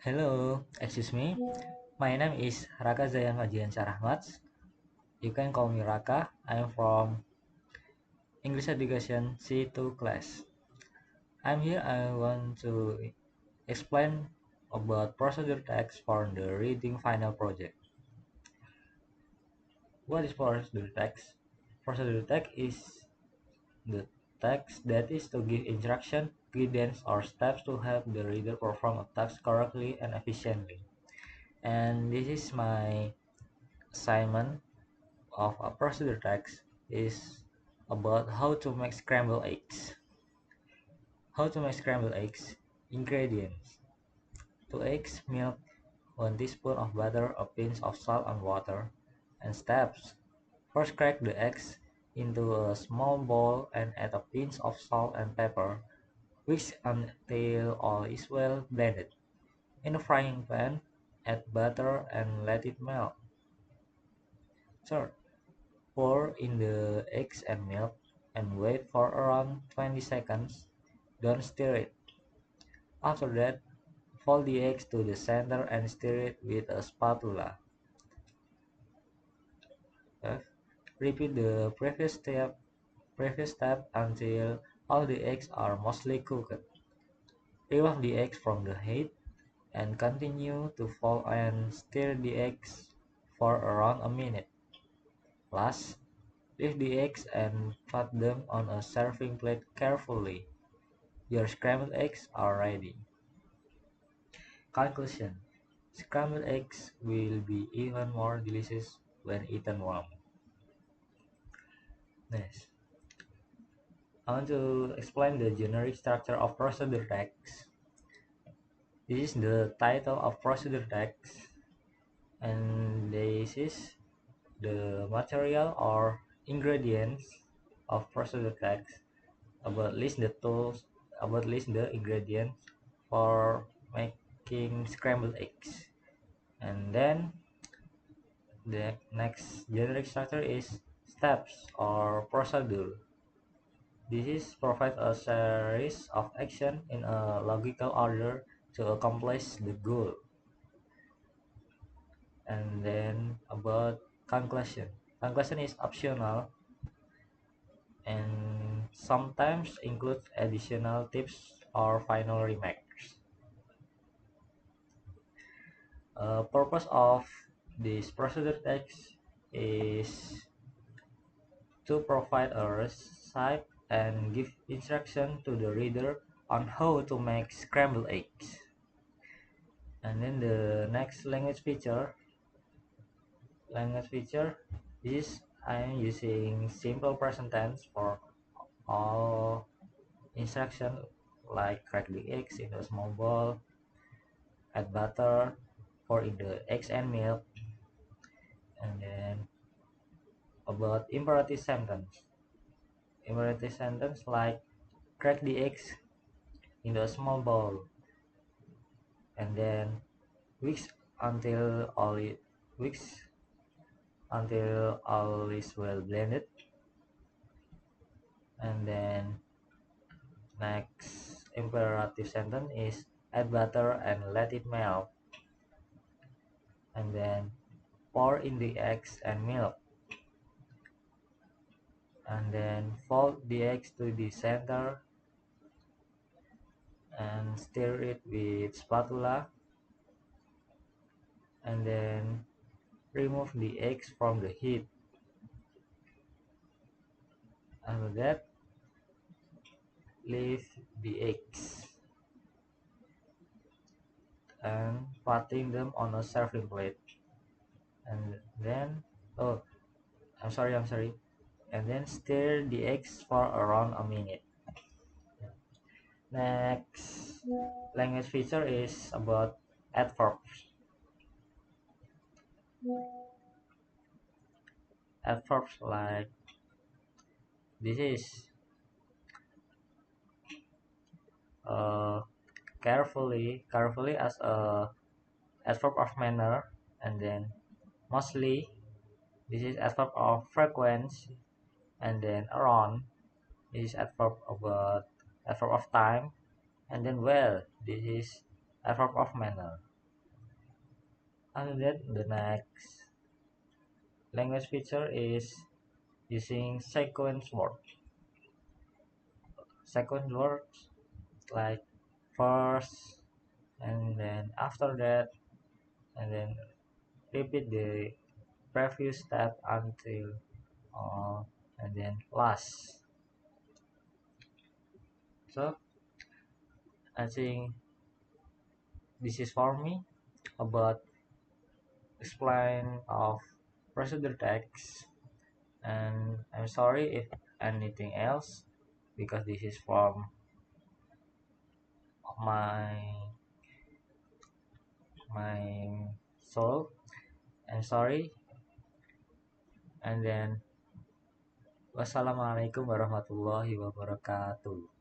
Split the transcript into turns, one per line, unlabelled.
Hello, excuse me. My name is Raka Zayan Majian Rahmat. You can call me Raka. I am from English Education C2 class. I'm here. I want to explain about procedure text for the reading final project. What is procedure text? Procedure text is the text that is to give instruction, guidance, or steps to help the reader perform a task correctly and efficiently. And this is my assignment of a procedure text is about how to make scrambled eggs. How to make scrambled eggs. Ingredients: 2 eggs, milk, 1 teaspoon of butter, a pinch of salt and water. And steps: first crack the eggs into a small bowl and add a pinch of salt and pepper. Whisk until all is well blended. In a frying pan, add butter and let it melt. Third, pour in the eggs and milk and wait for around 20 seconds. Don't stir it. After that, fold the eggs to the center and stir it with a spatula. F. Repeat the previous step until all the eggs are mostly cooked. Remove the eggs from the heat and continue to fold and stir the eggs for around a minute. Last, leave the eggs and pat them on a serving plate carefully. Your scrambled eggs are ready. Conclusion: scrambled eggs will be even more delicious when eaten warm. Next, I want to explain the generic structure of procedure text. This is the title of procedure text, and this is the material or ingredients of procedure text. About list the ingredients for making scrambled eggs. And then the next generic structure is steps or procedure. This is provide a series of action in a logical order to accomplish the goal. And then about conclusion. Conclusion is optional and sometimes includes additional tips or final remarks. Purpose of this procedure text is to provide a recipe and give instruction to the reader on how to make scrambled eggs. And then the next language feature is I am using simple present tense for all instruction, like crack the eggs in a small bowl, add butter, pour in the eggs and milk. And then about imperative sentence like crack the eggs in a small bowl, and then whisk until all it whisk until all is well blended. And then next imperative sentence is add butter and let it melt, and then pour in the eggs and milk, and then fold the eggs to the center and stir it with spatula, and then remove the eggs from the heat. After that, leave the eggs and putting them on a serving plate, and then oh I'm sorry, and then stir the eggs for around a minute. Next language feature is about adverbs. Adverbs like this is uh, carefully as a adverb of manner, and then mostly this is adverb of frequency, and then around this is adverb of time, and then well this is adverb of manner. After that, the next language feature is using sequence words. Sequence words like first, and then after that, and then repeat the previous step until and then last. So I think this is for me about explain of procedure text, and I'm sorry if anything else because this is from my my soul. I'm sorry, and then wassalamualaikum warahmatullahi wabarakatuh.